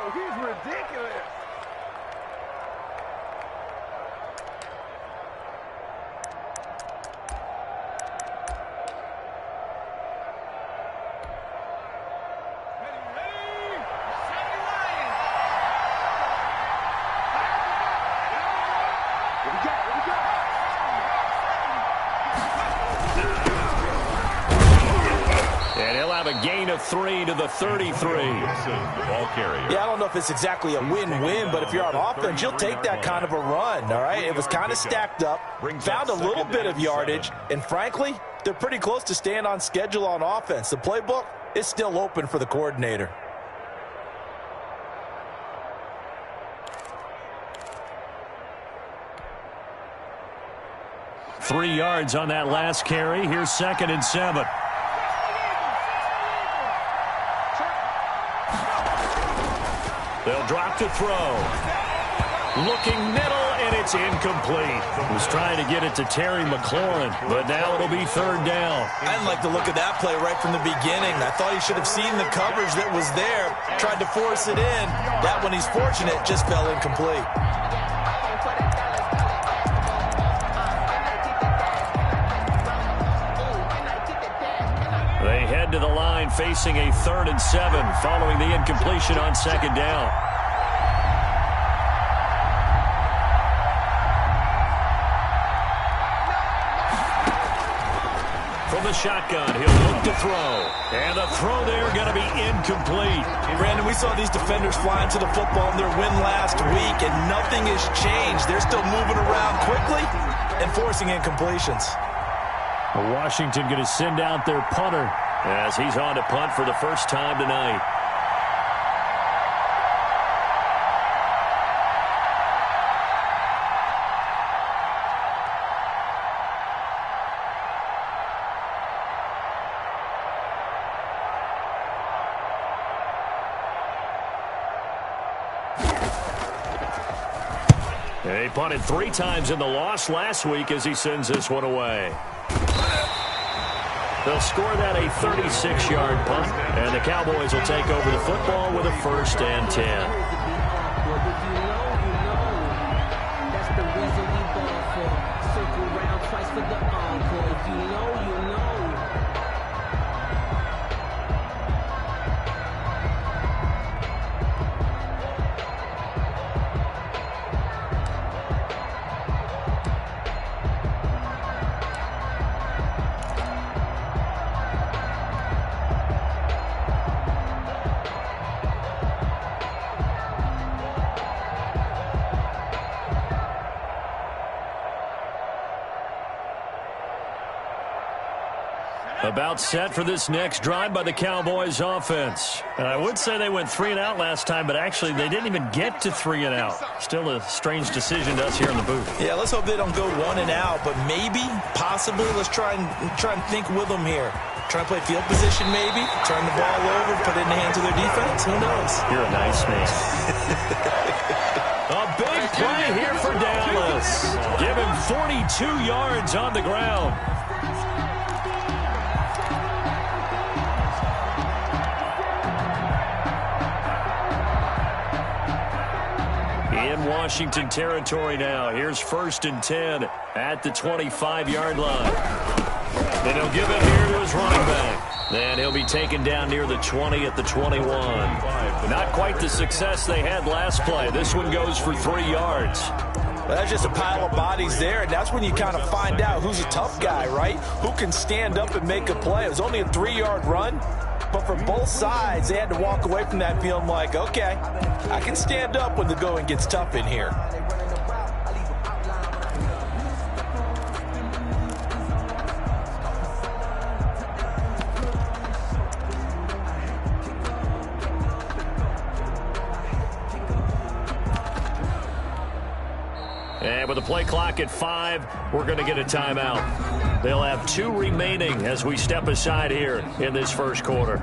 Oh, he's ridiculous. And he'll have a gain of 3 to the 33. Ball carrier. Yeah, I don't know if it's exactly a win-win, but if you're on offense, you'll take that kind of a run, all right? It was kind of stacked up, found a little bit of yardage, and frankly, they're pretty close to staying on schedule on offense. The playbook is still open for the coordinator. Three yards on that last carry. Here's 2nd and 7. They'll drop to throw. Looking middle, and it's incomplete. Was trying to get it to Terry McLaurin, but now it'll be 3rd down. I didn't like the look of that play right from the beginning. I thought he should have seen the coverage that was there, tried to force it in. That one, he's fortunate, just fell incomplete. They head to the line facing a 3rd and 7 following the incompletion on 2nd down. From the shotgun, he'll look to throw. And the throw there going to be incomplete. Brandon, we saw these defenders flying to the football in their win last week, and nothing has changed. They're still moving around quickly and forcing incompletions. Washington going to send out their punter as he's on to punt for the first time tonight. He punted 3 times in the loss last week as he sends this one away. They'll score that a 36-yard punt, and the Cowboys will take over the football with a 1st and 10. About set for this next drive by the Cowboys offense. And I would say they went 3 and out last time, but actually they didn't even get to 3 and out. Still a strange decision to us here in the booth. Yeah, let's hope they don't go 1 and out, but maybe, possibly, let's try and think with them here. Try and play field position maybe, turn the ball over, put it in the hands of their defense. Who knows? You're a nice man. A big play here for Dallas. Give him 42 yards on the ground. In Washington territory now. Here's 1st and 10 at the 25-yard line. And he'll give it here to his running back. Then he'll be taken down near the 20 at the 21. Not quite the success they had last play. This one goes for 3 yards. Well, that's just a pile of bodies there, and that's when you kind of find out who's a tough guy, right? Who can stand up and make a play. It was only a 3-yard run. But for both sides, they had to walk away from that feeling like, okay, I can stand up when the going gets tough in here. And with the play clock at 5, we're going to get a timeout. They'll have 2 remaining as we step aside here in this first quarter.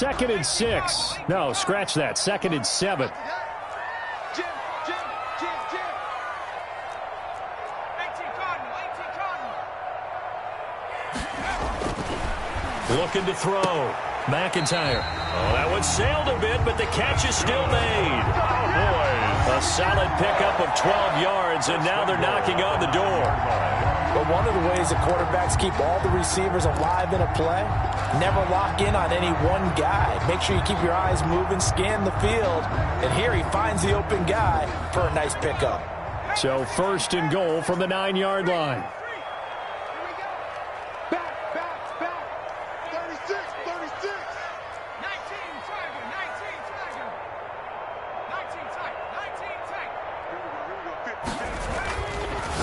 2nd and 6. No, scratch that. 2nd and 7. Looking to throw. McIntyre. Oh, that one sailed a bit, but the catch is still made. A solid pickup of 12 yards, and now they're knocking on the door. But one of the ways the quarterbacks keep all the receivers alive in a play, never lock in on any one guy. Make sure you keep your eyes moving, scan the field, and here he finds the open guy for a nice pickup. So 1st and goal from the 9-yard line.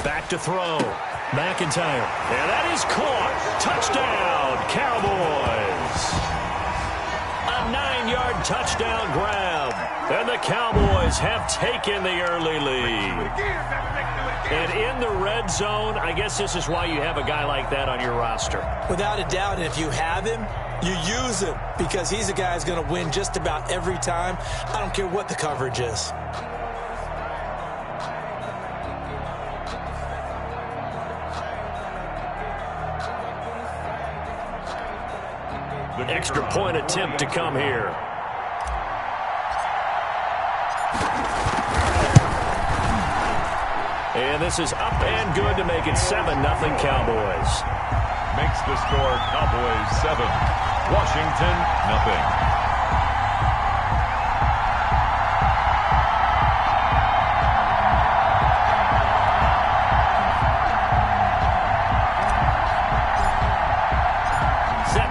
Back to throw. McIntyre. And that is caught. Touchdown, Cowboys. A 9-yard touchdown grab. And the Cowboys have taken the early lead. And in the red zone, I guess this is why you have a guy like that on your roster. Without a doubt, and if you have him, you use him because he's a guy who's going to win just about every time. I don't care what the coverage is. Extra point attempt to come here. And this is up and good to make it 7-0 Cowboys. Makes the score Cowboys 7, Washington 0.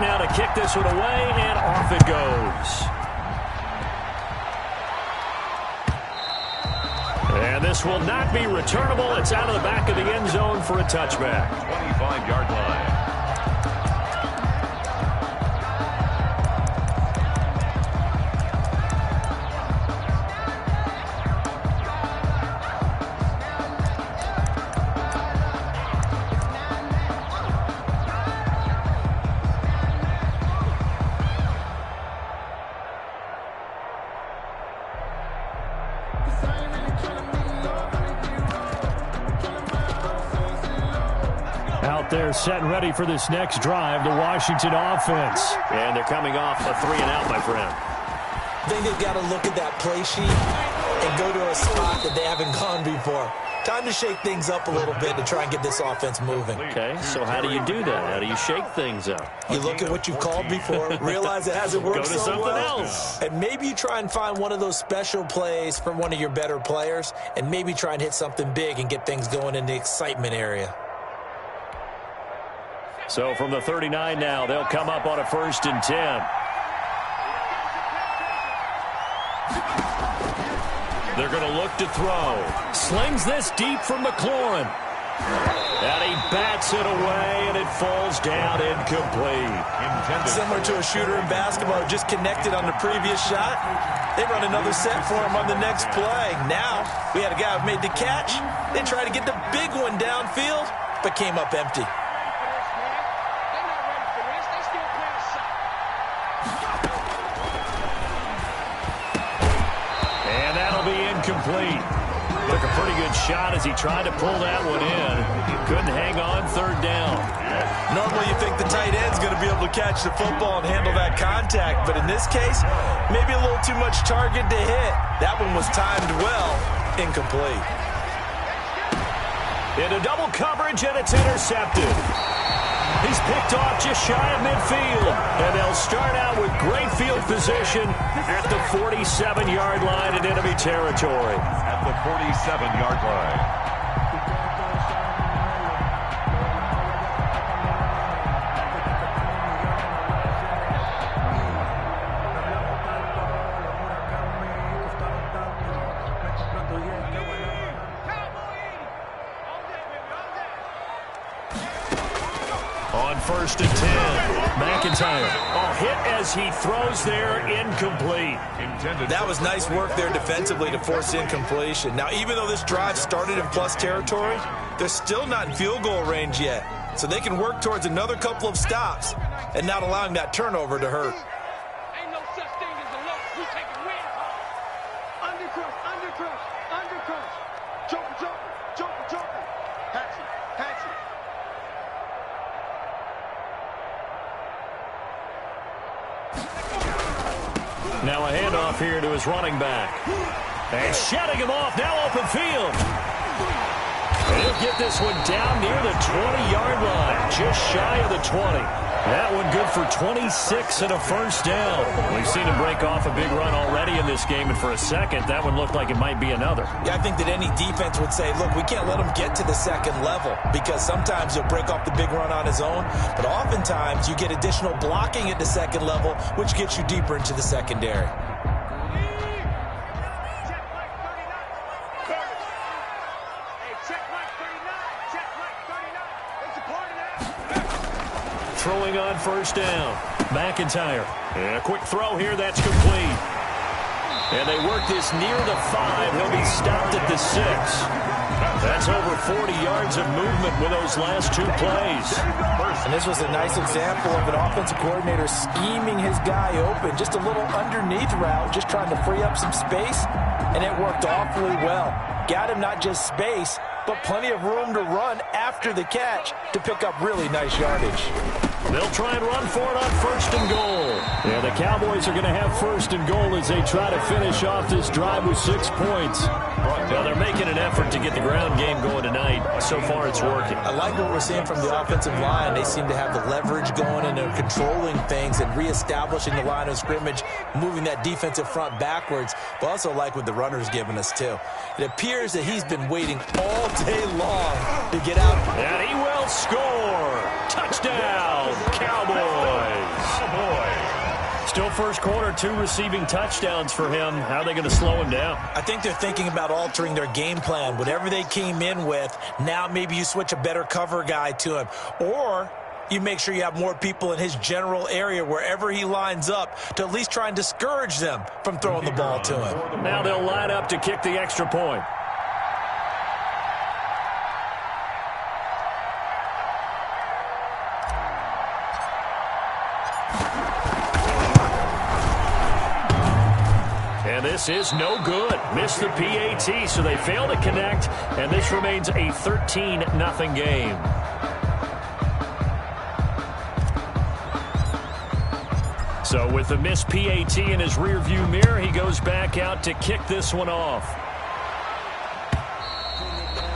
Now to kick this one away, and off it goes. And this will not be returnable. It's out of the back of the end zone for a touchback. 25-yard line. They're set and ready for this next drive, the Washington offense. And they're coming off a 3-and-out, my friend. I think they've got to look at that play sheet and go to a spot that they haven't gone before. Time to shake things up a little bit to try and get this offense moving. Okay, so how do you do that? How do you shake things up? You look at what you've called before, realize it hasn't worked so so well. Else. And maybe you try and find one of those special plays from one of your better players, and maybe try and hit something big and get things going in the excitement area. So from the 39 now, they'll come up on a 1st and 10. They're going to look to throw. Slings this deep from McLaurin. And he bats it away, and it falls down incomplete. Similar to a shooter in basketball who just connected on the previous shot. They run another set for him on the next play. Now, we had a guy who made the catch. They tried to get the big one downfield, but came up empty. Incomplete. Took a pretty good shot as he tried to pull that one in. Couldn't hang on 3rd down. Normally you think the tight end's going to be able to catch the football and handle that contact, but in this case, maybe a little too much target to hit. That one was timed well. Incomplete. Into double coverage, and it's intercepted. He's picked off just shy of midfield. And they'll start out with great field position at the 47-yard line in enemy territory. At the 47-yard line. On 1st and 10, McIntyre. Oh, hit as he throws there, incomplete. That was nice work there defensively to force incompletion. Now, even though this drive started in plus territory, they're still not in field goal range yet. So they can work towards another couple of stops and not allowing that turnover to hurt. Now a handoff here to his running back. And shedding him off, now open field. And he'll get this one down near the 20-yard line, just shy of the 20. That one good for 26 and a first down. We've seen him break off a big run already in this game, and for a second, that one looked like it might be another. Yeah, I think that any defense would say, look, we can't let him get to the second level, because sometimes he'll break off the big run on his own, but oftentimes you get additional blocking at the second level, which gets you deeper into the secondary. Throwing on first down. McIntyre. And a quick throw here. That's complete. And they work this near the 5. He'll be stopped at the 6. That's over 40 yards of movement with those last 2 plays. And this was a nice example of an offensive coordinator scheming his guy open. Just a little underneath route, just trying to free up some space. And it worked awfully well. Got him not just space, but plenty of room to run after the catch to pick up really nice yardage. They'll try and run for it on first and goal. Yeah, the Cowboys are going to have first and goal as they try to finish off this drive with 6 points. Well, they're making an effort to get the ground game going tonight. So far, it's working. I like what we're seeing from the offensive line. They seem to have the leverage going, and they're controlling things and reestablishing the line of scrimmage, moving that defensive front backwards. But also like what the runner's giving us, too. It appears that he's been waiting all day long to get out. And he will score. Touchdown, Cowboys. Still first quarter, 2 receiving touchdowns for him. How are they going to slow him down? I think they're thinking about altering their game plan. Whatever they came in with, now maybe you switch a better cover guy to him. Or you make sure you have more people in his general area wherever he lines up to at least try and discourage them from throwing the ball to him. Now they'll line up to kick the extra point. And this is no good. Missed the PAT, so they fail to connect, and this remains a 13-0 game. So with the missed PAT in his rearview mirror, he goes back out to kick this one off.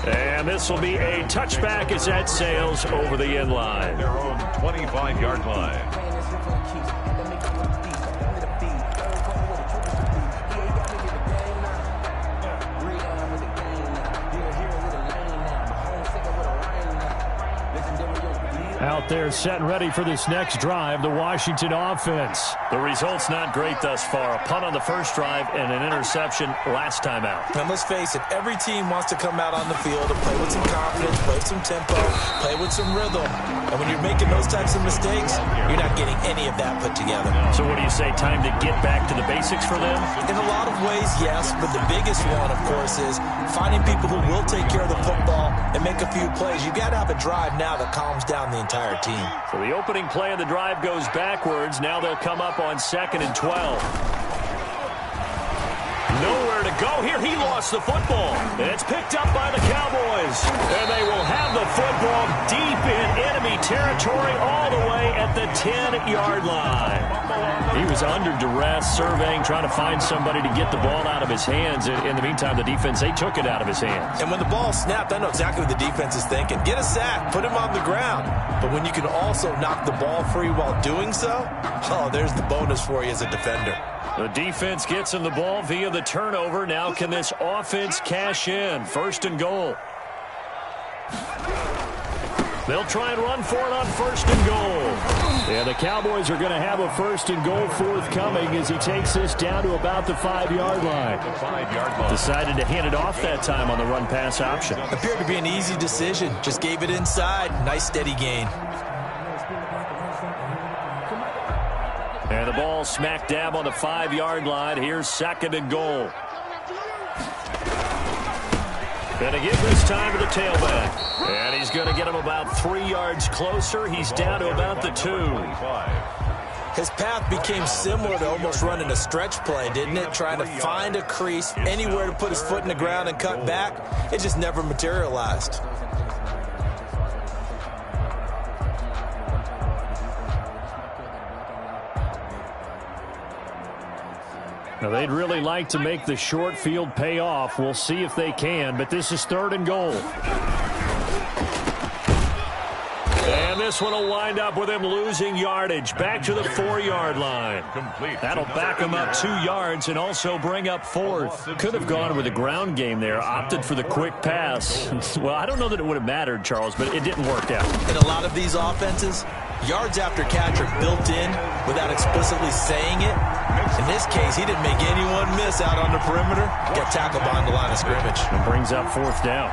And this will be a touchback as that sails over the end line. Their own 25-yard line. Out there set and ready for this next drive, the Washington offense. The result's not great thus far. A punt on the first drive and an interception last time out. And let's face it, every team wants to come out on the field and play with some confidence, play with some tempo, play with some rhythm. And when you're making those types of mistakes, you're not getting any of that put together. So what do you say, time to get back to the basics for them? In a lot of ways, yes, but the biggest one, of course, is finding people who will take care of the football and make a few plays. You've got to have a drive now that calms down the entire team. So the opening play of the drive goes backwards. Now they'll come up on 2nd and 12. Nowhere to go here. He lost the football. And it's picked up by the Cowboys. And they will have the football deep in enemy territory all the way at the 10-yard line. He was under duress, surveying, trying to find somebody to get the ball out of his hands. In the meantime, the defense, they took it out of his hands. And when the ball snapped, I know exactly what the defense is thinking. Get a sack, put him on the ground. But when you can also knock the ball free while doing so, oh, there's the bonus for you as a defender. The defense gets him the ball via the turnover. Now can this offense cash in? 1st and goal. They'll try and run for it on 1st and goal. Yeah, the Cowboys are going to have a 1st and goal forthcoming as he takes this down to about the 5-yard line. Decided to hand it off that time on the run-pass option. Appeared to be an easy decision. Just gave it inside. Nice steady gain. And the ball smack dab on the 5-yard line. Here's 2nd and goal. And again this time to the tailback. And he's going to get him about 3 yards closer. He's down to about the 2. His path became similar to almost running a stretch play, didn't it? Trying to find a crease, anywhere to put his foot in the ground and cut back. It just never materialized. Now, they'd really like to make the short field pay off. We'll see if they can, but this is 3rd and goal. And this one will wind up with him losing yardage. Back to the 4-yard line. That'll back him up 2 yards and also bring up 4th. Could have gone with a ground game there. Opted for the quick pass. Well, I don't know that it would have mattered, Charles, but it didn't work out. In a lot of these offenses, yards after catch are built in without explicitly saying it. In this case, he didn't make anyone miss out on the perimeter. Got tackled behind the line of scrimmage. And brings up 4th down.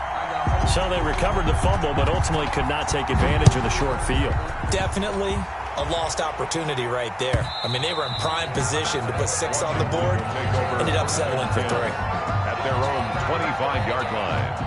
So they recovered the fumble, but ultimately could not take advantage of the short field. Definitely a lost opportunity right there. I mean, they were in prime position to put 6 on the board. Ended up settling for 3. At their own 25-yard line.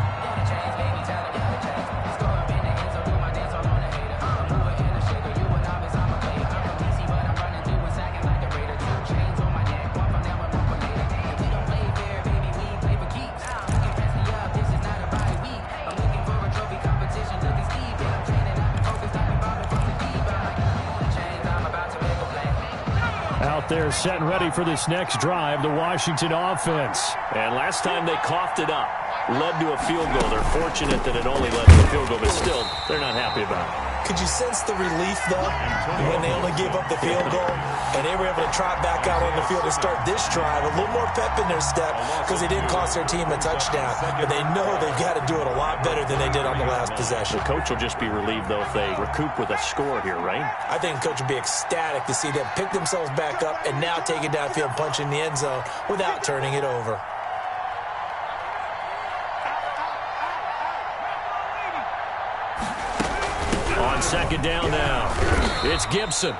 They're set and ready for this next drive, the Washington offense. And last time they coughed it up, led to a field goal. They're fortunate that it only led to a field goal, but still, they're not happy about it. Could you sense the relief, though, when they only gave up the field goal and they were able to trot back out on the field and start this drive? A little more pep in their step because they didn't cost their team a touchdown. But they know they've got to do it a lot better than they did on the last possession. The coach will just be relieved, though, if they recoup with a score here, right? I think the coach would be ecstatic to see them pick themselves back up and now take it downfield, punch in the end zone without turning it over. On 2nd down now, it's Gibson.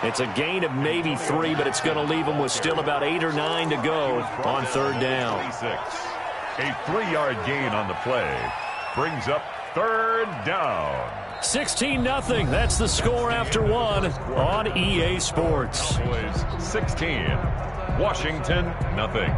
It's a gain of maybe 3, but it's going to leave them with still about 8 or 9 to go on 3rd down. A 3-yard gain on the play brings up 3rd down. 16-0. That's the score after 1 on EA Sports. 16, Washington, nothing.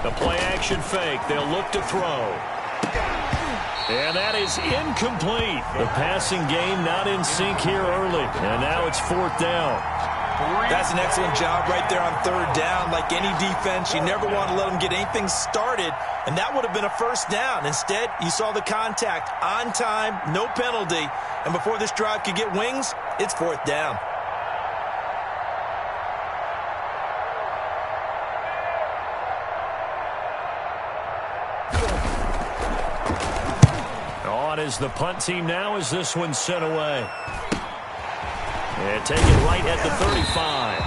The play-action fake. They'll look to throw. And that is incomplete. The passing game not in sync here early. And now it's 4th down. That's an excellent job right there on 3rd down. Like any defense, you never want to let them get anything started. And that would have been a 1st down. Instead, you saw the contact on time, no penalty. And before this drive could get wings, it's 4th down. Is the punt team now as this one's sent away. And take it right at the 35.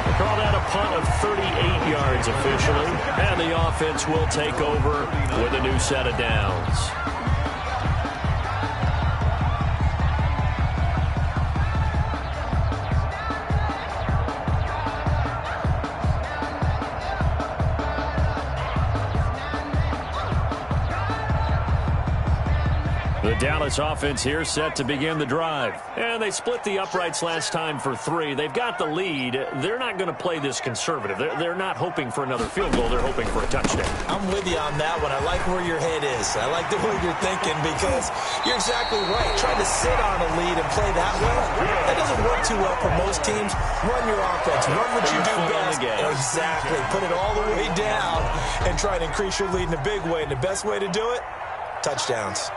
They call that a punt of 38 yards officially. And the offense will take over with a new set of downs. The Dallas offense here set to begin the drive. And they split the uprights last time for 3. They've got the lead. They're not going to play this conservative. They're not hoping for another field goal. They're hoping for a touchdown. I'm with you on that one. I like where your head is. I like the way you're thinking because you're exactly right. Trying to sit on a lead and play that way, that doesn't work too well for most teams. Run your offense. Run what you do best. Exactly. Put it all the way down and try to increase your lead in a big way. And the best way to do it, touchdowns.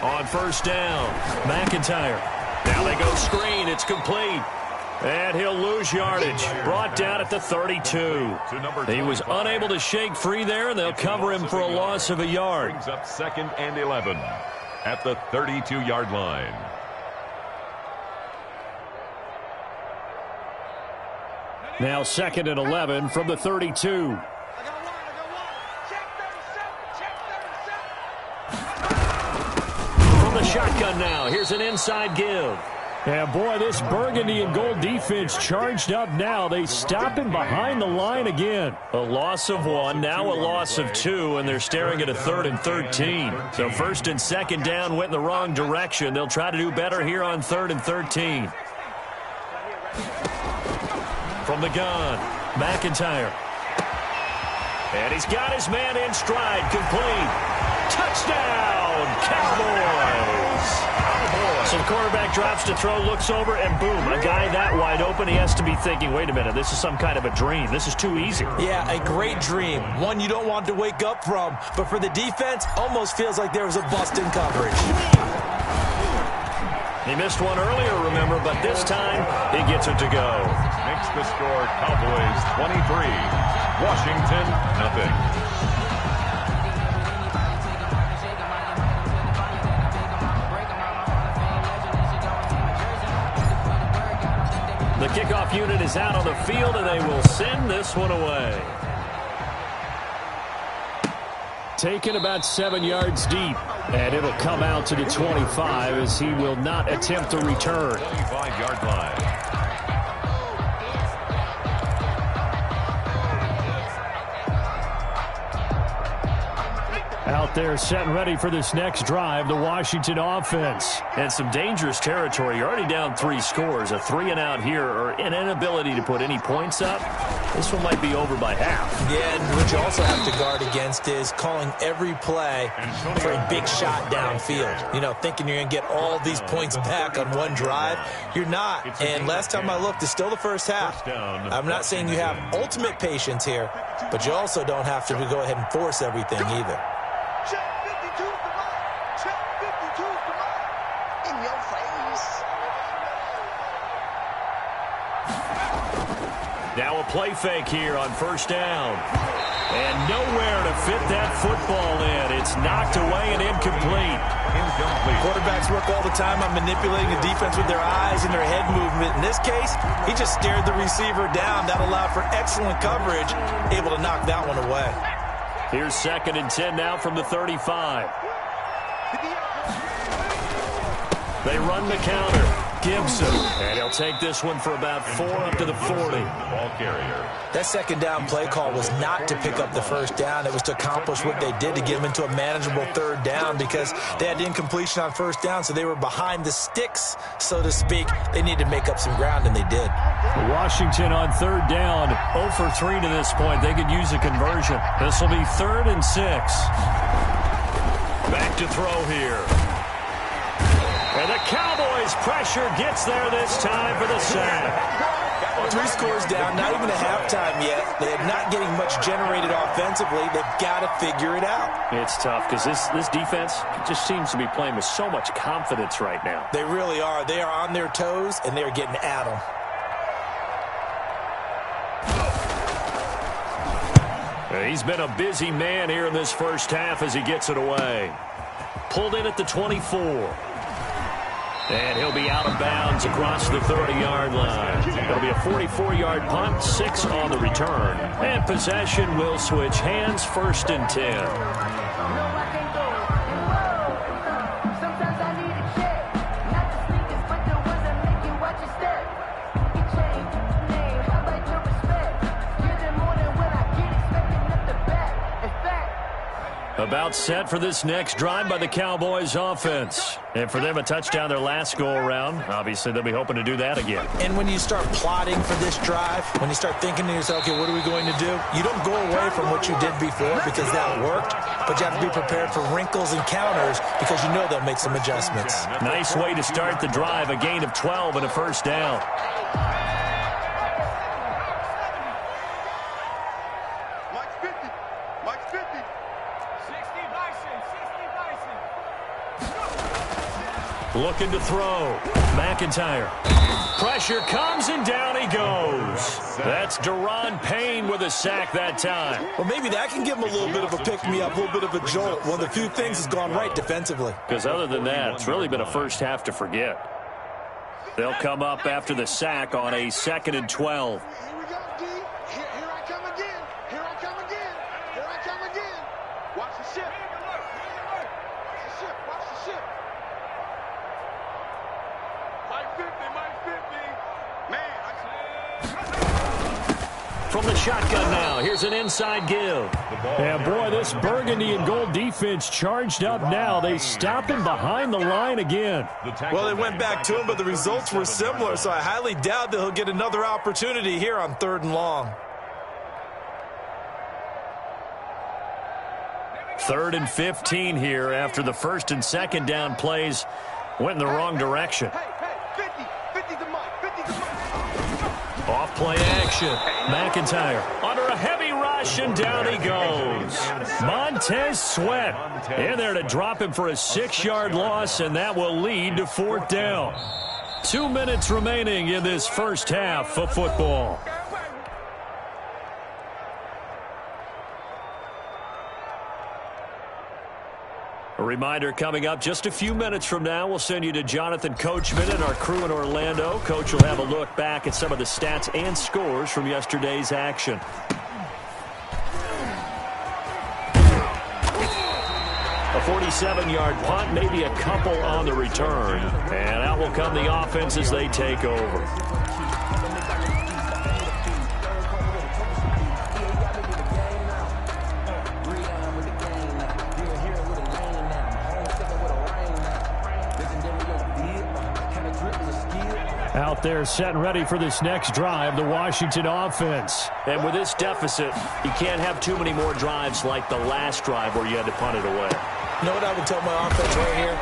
On 1st down, McIntyre. Now they go screen. It's complete. And he'll lose yardage. Brought down at the 32. He was unable to shake free there, and they'll cover him for a loss of a yard. Brings up 2nd and 11 at the 32-yard line. Now 2nd and 11 from the 32. From the shotgun now. Here's an inside give. And boy, this burgundy and gold defense charged up now. They stop him behind the line again. A loss of 1, now a loss of 2, and they're staring at a 3rd and 13. So 1st and 2nd down went in the wrong direction. They'll try to do better here on 3rd and 13. From the gun, McIntyre. And he's got his man in stride, complete. Touchdown, Cowboys! So the quarterback drops to throw, looks over, and boom, a guy that wide open, he has to be thinking, wait a minute, this is some kind of a dream. This is too easy. Yeah, a great dream. One you don't want to wake up from. But for the defense, almost feels like there was a bust in coverage. He missed one earlier, remember, but this time he gets it to go. Makes the score Cowboys 23, Washington nothing. The kickoff unit is out on the field, and they will send this one away. Taken about 7 yards deep, and it'll come out to the 25 as he will not attempt to return. 25-yard line. Out there set and ready for this next drive, the Washington offense. And some dangerous territory. You're already down 3 scores. A 3-and-out here, or an inability to put any points up. This one might be over by half. Yeah, and what you also have to guard against is calling every play for a big shot downfield. You know, thinking you're going to get all these points back on one drive. You're not. And last time I looked, it's still the first half. I'm not saying you have ultimate patience here, but you also don't have to go ahead and force everything either. Now a play fake here on 1st down. And nowhere to fit that football in. It's knocked away and incomplete. Quarterbacks work all the time on manipulating the defense with their eyes and their head movement. In this case, he just stared the receiver down. That allowed for excellent coverage, able to knock that one away. Here's 2nd and 10 now from the 35. They run the counter. Gibson. And he'll take this one for about 4 up to the 40. Ball carrier. That 2nd down play call was not to pick up the 1st down. It was to accomplish what they did to get them into a manageable 3rd down because they had incompletion on 1st down, so they were behind the sticks, so to speak. They needed to make up some ground, and they did. Washington on 3rd down, 0 for 3 to this point. They could use a conversion. This will be 3rd and 6. Back to throw here. And the Cowboys' pressure gets there this time for the sack. 3 scores down, not even a halftime yet. They're not getting much generated offensively. They've got to figure it out. It's tough because this defense just seems to be playing with so much confidence right now. They really are. They are on their toes, and they're getting at them. He's been a busy man here in this 1st half as he gets it away. Pulled in at the 24. And he'll be out of bounds across the 30-yard line. It'll be a 44-yard punt, 6 on the return. And possession will switch hands, 1st and 10. About set for this next drive by the Cowboys offense. And for them, a touchdown their last go-around. Obviously, they'll be hoping to do that again. And when you start plotting for this drive, when you start thinking to yourself, okay, what are we going to do? You don't go away from what you did before because that worked, but you have to be prepared for wrinkles and counters because you know they'll make some adjustments. Nice way to start the drive, a gain of 12 and a 1st down. Looking to throw. McIntyre. Pressure comes, and down he goes. That's Deron Payne with a sack that time. Well, maybe that can give him a little bit of a pick-me-up, a little bit of a jolt. One of the few things has gone right defensively. Because other than that, it's really been a 1st half to forget. They'll come up after the sack on a 2nd and 12. Here we go, D. Here I come again. Here I come again. Here I come again. Watch the ship. Watch the ship. Watch the ship. From the shotgun now, here's an inside give. And boy, this burgundy and gold defense charged up now. They stop him behind the line again. Well, they went back to him, but the results were similar, so I highly doubt that he'll get another opportunity here on 3rd and long. 3rd and 15 here after the 1st and 2nd down plays went in the wrong direction. Off play action. McIntyre under a heavy rush, and down he goes. Montez Sweat in there to drop him for a 6-yard loss, and that will lead to 4th down. 2 minutes remaining in this first half of football. A reminder coming up just a few minutes from now, we'll send you to Jonathan Coachman and our crew in Orlando. Coach will have a look back at some of the stats and scores from yesterday's action. A 47-yard punt, maybe a couple on the return. And out will come the offense as they take over. Out there set and ready for this next drive, the Washington offense. And with this deficit, you can't have too many more drives like the last drive where you had to punt it away. You know what I would tell my offense right here?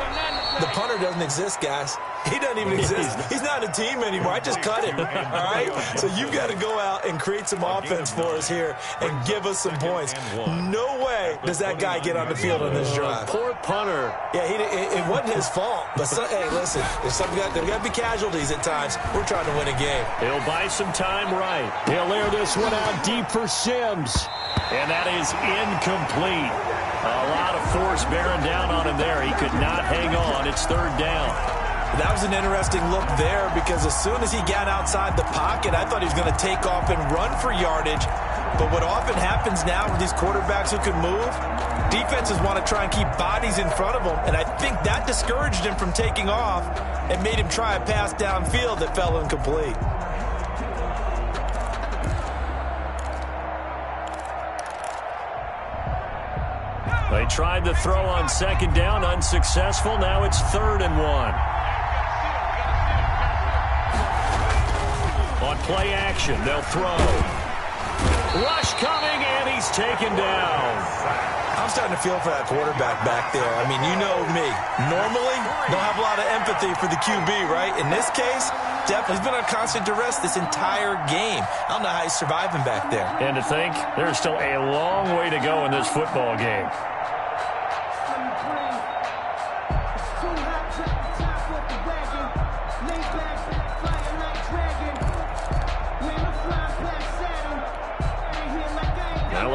The punter doesn't exist, guys. He doesn't even exist. He's not a team anymore. I just cut him, all right? So you've got to go out and create some offense for us here and give us some points. No way does that guy get on the field on this drive. Poor punter. Yeah, it wasn't his fault. But, hey, listen, there's got to be casualties at times. We're trying to win a game. He'll buy some time right. He'll air this one out deep for Sims. And that is incomplete. A lot of force bearing down on him there. He could not hang on. It's 3rd down. That was an interesting look there because as soon as he got outside the pocket, I thought he was going to take off and run for yardage. But what often happens now with these quarterbacks who can move, defenses want to try and keep bodies in front of them. And I think that discouraged him from taking off and made him try a pass downfield that fell incomplete. They tried to throw on 2nd down, unsuccessful. Now it's 3rd and 1. On play action, they'll throw. Rush coming, and he's taken down. I'm starting to feel for that quarterback back there. I mean, you know me. Normally, don't have a lot of empathy for the QB, right? In this case, definitely he's been on constant duress this entire game. I don't know how he's surviving back there. And to think, there's still a long way to go in this football game.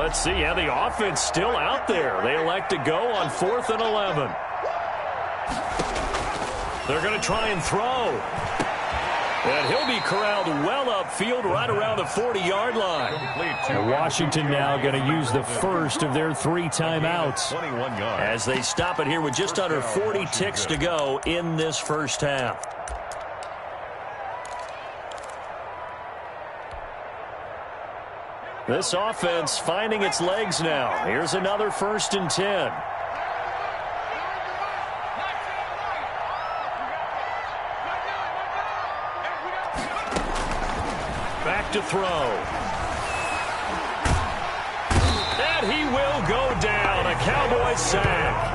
Let's see how the offense still out there. They elect to go on 4th and 11. They're going to try and throw. And he'll be corralled well upfield right around the 40-yard line. And Washington now going to use the first of their 3 timeouts. As they stop it here with just under 40 ticks to go in this first half. This offense finding its legs now. Here's another 1st and 10. Back to throw. And he will go down. A Cowboy sack.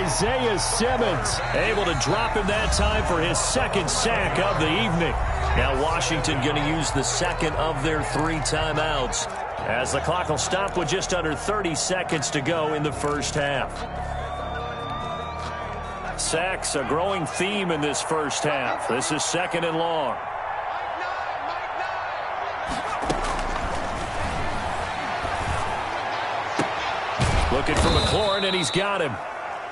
Isaiah Simmons able to drop him that time for his 2nd sack of the evening. Now Washington going to use the 2nd of their 3 timeouts, as the clock will stop with just under 30 seconds to go in the first half. Sacks, a growing theme in this first half. This is 2nd and long. Looking for McLaurin, and he's got him.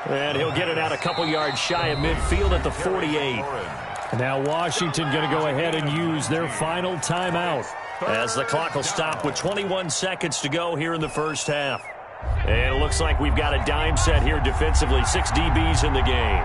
And he'll get it out a couple yards shy of midfield at the 48. Now Washington going to go ahead and use their final timeout, as the clock will stop with 21 seconds to go here in the first half. And it looks like we've got a dime set here defensively. 6 DBs in the game.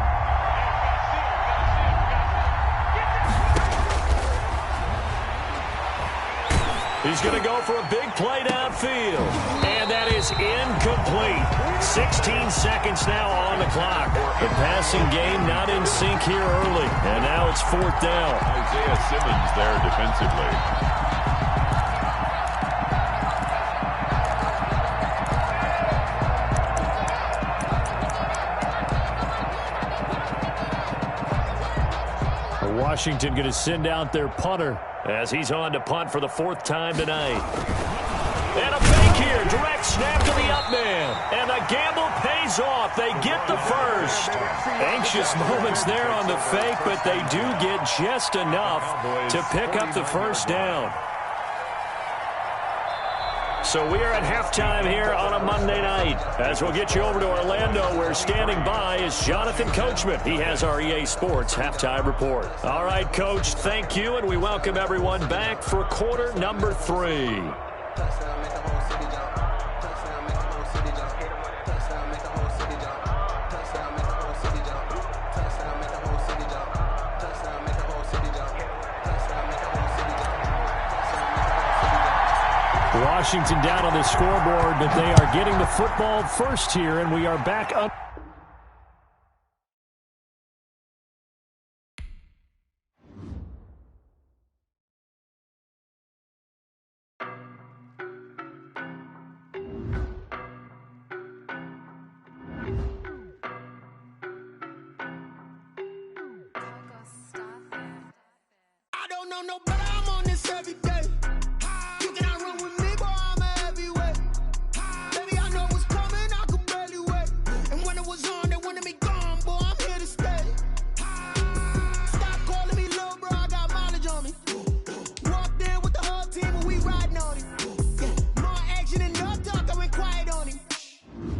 He's going to go for a big play downfield. And that is incomplete. 16 seconds now on the clock. The passing game not in sync here early. And now it's 4th down. Isaiah Simmons there defensively. Washington going to send out their punter as he's on to punt for the 4th time tonight. And a fake here. Direct snap to the up man. And the gamble pays off. They get the first. Anxious moments there on the fake, but they do get just enough to pick up the first down. So we are at halftime here on a Monday night. As we'll get you over to Orlando, where standing by is Jonathan Coachman. He has our EA Sports halftime report. All right, Coach, thank you, and we welcome everyone back for quarter number 3. Washington down on the scoreboard, but they are getting the football first here, and we are back up. I don't know no better, I'm on this every day. You cannot run with me, boy, I'm a heavyweight. Baby, I know what's coming, I could barely wait. And when it was on, they wanted me gone, boy, I'm here to stay. Stop calling me little bro, I got mileage on me. Walked in with the whole team and we riding on it. Yeah, more action and no talk, I went quiet on him.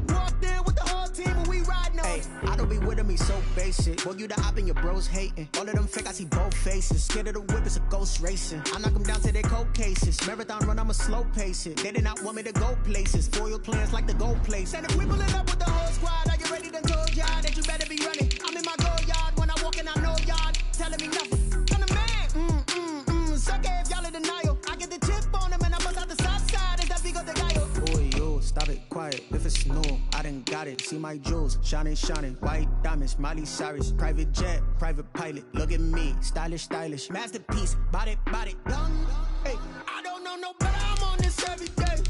Walked in with the whole team and we riding on it. I don't be with me so basic. Boy, you the op and your bros hating. All of them fake, I see both faces. Scared of the whip, it's a ghost racing. I knock them down to their cold cases. Marathon run, I'ma slow pace it. They did not want me to go places. Foil plans like the gold place. And if we pulling up with the whole squad, are you ready to go, y'all? That you better be running. I'm in my go yard. When I walk in, I know y'all telling me nothing. I'm the man. Sucker if y'all in denial. I get the chip on him and I bust out the south side. Is that Vigo de Gallo? Boy, yo, stop it, quiet. If it's new, I done got it. See my jewels, shining, shining. White diamonds, Miley Cyrus. Private jet, private pilot. Look at me, stylish, stylish. Masterpiece, body, young. Hey, I don't know no better, I'm on this every day.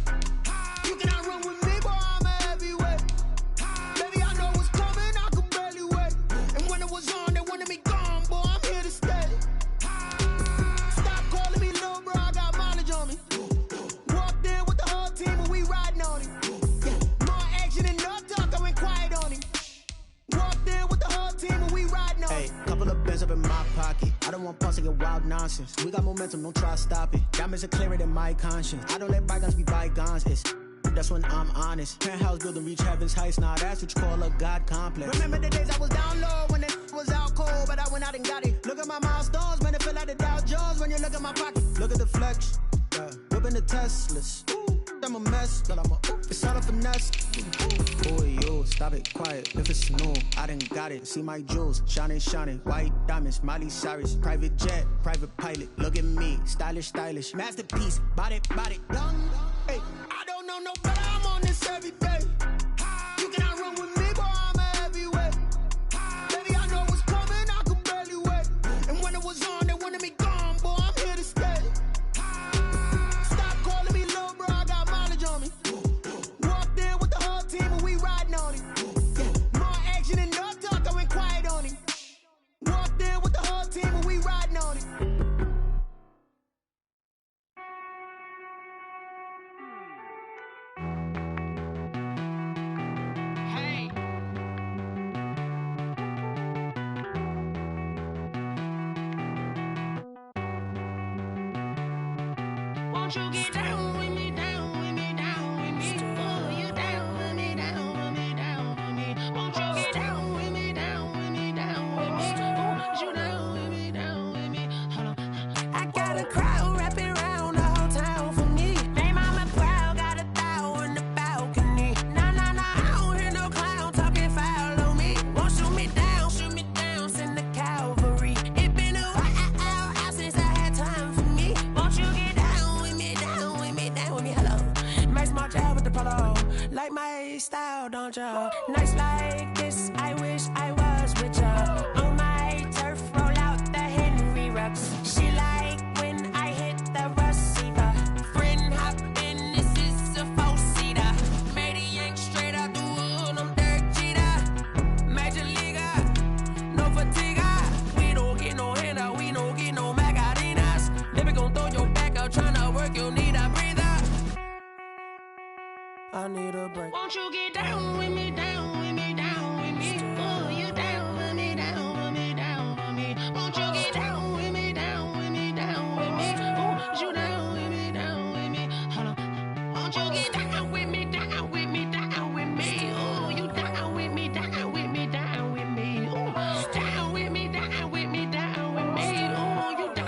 You cannot run with me, boy, I'm a heavyweight. Baby, I know what's coming, I could barely wait. And when it was on, they wanted me gone, boy, I'm here to stay. Stop calling me little bro, I got mileage on me. Walked in with the whole team and we riding on it. Yeah, more action and no talk, I went quiet on him. Walked in with the whole team and we riding on it. Hey, couple of bands up in my pocket. I don't want pause to get wild nonsense. We got momentum, don't try to stop it. Diamonds are clearer than my conscience. I don't let bygones be bygones. That's when I'm honest. Penthouse building, reach heaven's heights. Nah, that's what you call a God complex. Remember the days I was down low when it was out cold, but I went out and got it. Look at my milestones, man, it feel like the Dow Jones when you look at my pocket. Look at the flex, yeah. Whipping the Teslas. I'm a mess, but it's all a finesse. Boy, yo, stop it, quiet. If it's new, I done got it. See my jewels, shining, shining. White diamonds, Miley Cyrus. Private jet, private pilot. Look at me, stylish, stylish. Masterpiece, body, young. Hey, I don't know no better, I'm on this every day. You cannot run with me, boy, I'm a heavyweight. Baby, I know what's coming, I could barely wait. And when it was on, they wanted me gone, boy, I'm here to stay. Stop calling me little bro, I got mileage on me. Walked in with the whole team and we riding on it. Yeah, more action and no talk, I went quiet on him. Walked in with the whole team and we riding on it. Won't you get down with me, down with me, down with me? Oh, you down with me, down with me, down with me. Won't you get down with me, down with me, down with me? Oh, you down with me, down with me? Hold on. I got a crowd wrapping around the whole town for me. They mama proud, got a thou on the balcony. Nah, I don't hear no clown talking foul on me. Won't shoot me down, send the cavalry. It been a while since I had time for me. Won't you get down with me, down crazy style, don't ya? Nights like this, I wish I was with ya. On my turf, roll out the Henry rocks. She like when I hit the receiver. Friend hop in, this is a four-seater. Made a yank straight out the wood, I'm Derek Jeter. Major leaguer, no fatigue. We don't get no handout, we don't get no Macarinas. Never gon' throw your back out, tryna work, you need a breather. I need a break. Won't you get down with me, down with me, down with me? Oh, you down with me, down with me, down with me. Won't you get down with me, down with me, down with me? Oh, you down with me, down with me? Hold on. Won't you get down with me, down with me, down with me? Oh, you down with me, down with me, down with me? Oh, down with me, down with me, down with me? Oh, you down.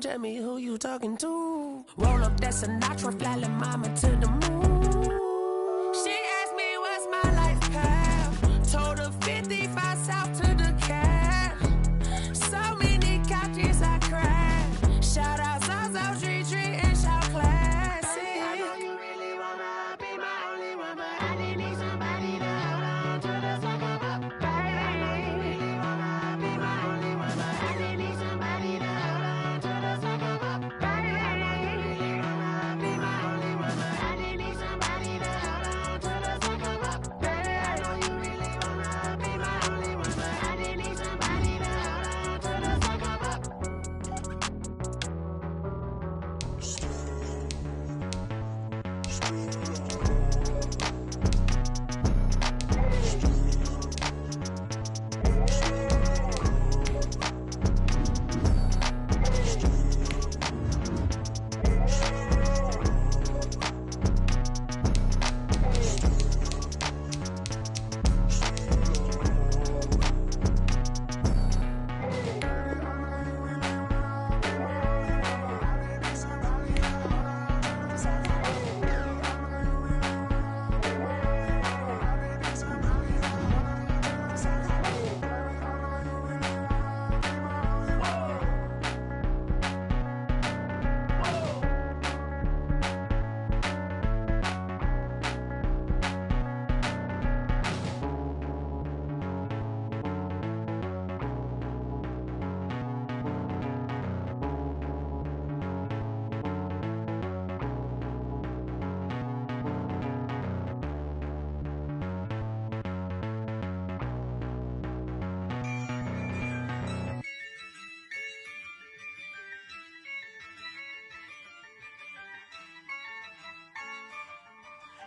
Tell me who you talking to. Roll up that Sinatra, fly la mama to the moon. She asked me what's my life path. Told her 55 south to the cab. So many couches I cried. Shout out Zazo, Tree, and shout classic. I know you really wanna be my only one, but I didn't need somebody to hold on to the second up. Baby, I know you really wanna be my only one, but I didn't need somebody to hold on to the second up. Baby, I know you really wanna be my only one, but I didn't need somebody to hold on to the second up. Baby, I know you really wanna be my only one, but I didn't need somebody to hold on to the second up.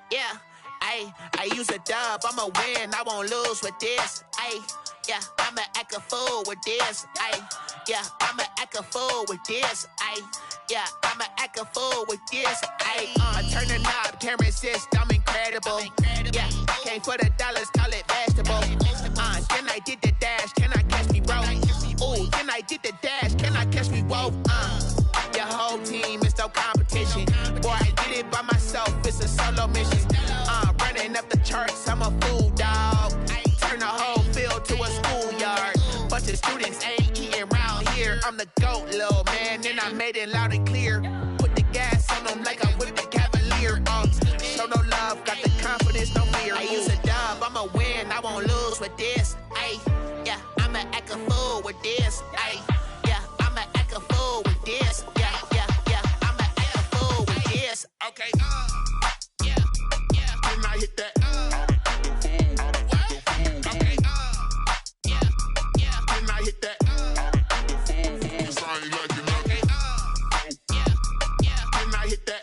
Yeah, I use a dub, I'ma win, I won't lose with this. Yeah, I'ma act a fool with this. Yeah, I'ma act a fool with this. Yeah, I'ma act a fool with this. Turn the knob, camera assist, I'm incredible. Yeah, came for the dollars, call it vegetable. Then I did the dash, can I catch me, bro? Ooh, then I did the dash, can I catch me, whoa? Your whole team is no competition. Boy, I did it by myself, it's a solo mission. Running up the charts, I'm a fool, dog. Turn the whole field to a schoolyard. Bunch of students ain't eating round here. I'm the GOAT, little man, and I made it loud and clear. Put the gas on them like I whipped the Cavalier. Show no love, got the confidence, no fear. I use a dub, I'ma win, I won't lose with this. Yeah, I'ma act a fool with this. Yeah, I'ma act a fool with this. Yeah, I'ma act a fool with this. Okay, yeah, can I hit that? Okay, yeah, can I hit that? Cause I ain't like it. Okay, yeah, can I hit that?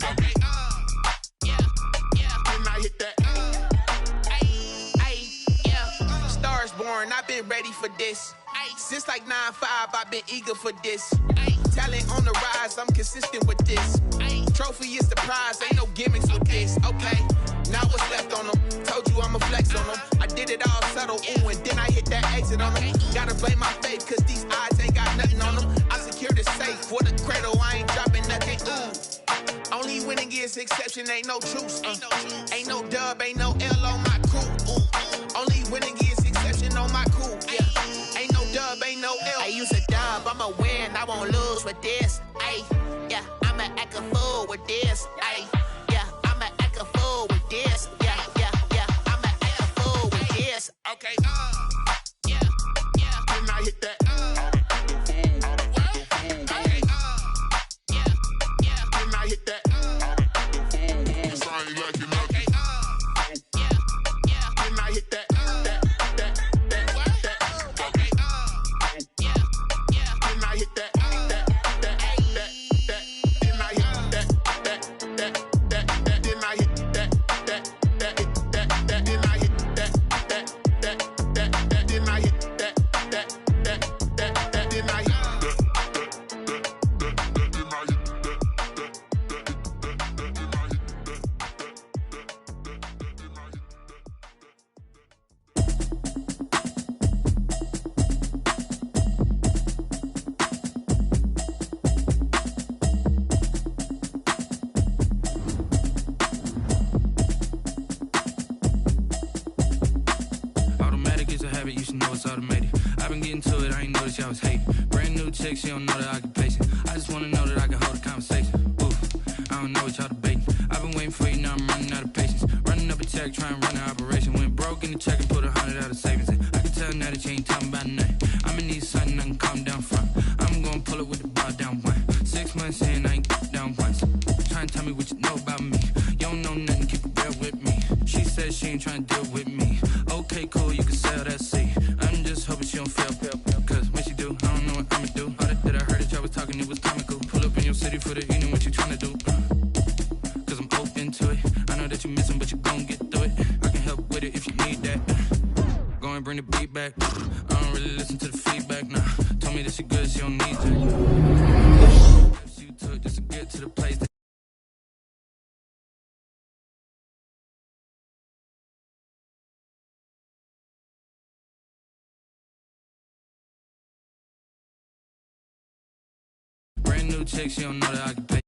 Okay, yeah, can I hit that? Yeah, Stars born, I've been ready for this. Since like 9-5, I've been eager for this. Talent on the rise, I'm consistent with this. Trophy is the prize, ain't no gimmicks with this. Okay, now what's left on them? Told you I'ma flex on them. I did it all subtle, ooh, and then I hit that exit on them. Gotta blame my faith, cause these odds ain't got nothing on them. I secure the safe for the cradle, I ain't dropping nothing, ooh. Only winning is exception, ain't no truce. Ain't no dub, ain't no L on my crew. Only winning is exception on my crew. Yeah, ain't no dub, ain't no L. I use a dub, I'ma win, I won't lose with this. Okay, yeah, yeah. Then I hit that, what? Okay, yeah, yeah. Then I hit that, yes, I ain't liking nothing. Okay, yeah, yeah. Then I hit that, what? Okay, yeah, yeah. Then I hit that, then I hit that, then I hit that, then I hit that, then I hit Automatic is a habit, you should know it's automated. I've been getting to it, I ain't noticed y'all was hating. Brand new chick, she don't know the occupation. I just wanna know that I can hold a conversation. Ooh, I don't know what y'all debating. I've been waiting for you, now I'm running out of patience. Running up a check, trying to run an operation. Went broke in the check and put 100 out of savings in. I can tell now that you ain't talking about nothing. I'ma need something I can calm down from. I'm gonna pull it with the bar down one. 6 months in, I ain't down once. Trying to tell me what you know about me. You don't know nothing, keep it real with me. She said she ain't trying to deal with me. Okay, cool, you can sell that seat. I'm just hoping she don't fail. Cause when she do, I don't know what I'ma do. All that I heard that y'all was talking, it was comical. Pull up in your city for the evening, what you trying to do? Cause I'm open to it. I know that you missing, but you gon' get through it. I can help with it if you need that. Go and bring the beat back. I don't really listen to the feedback, nah. Told me that she good, she don't need that. She took just to get to the place that brand new chick, she don't know that I can pay.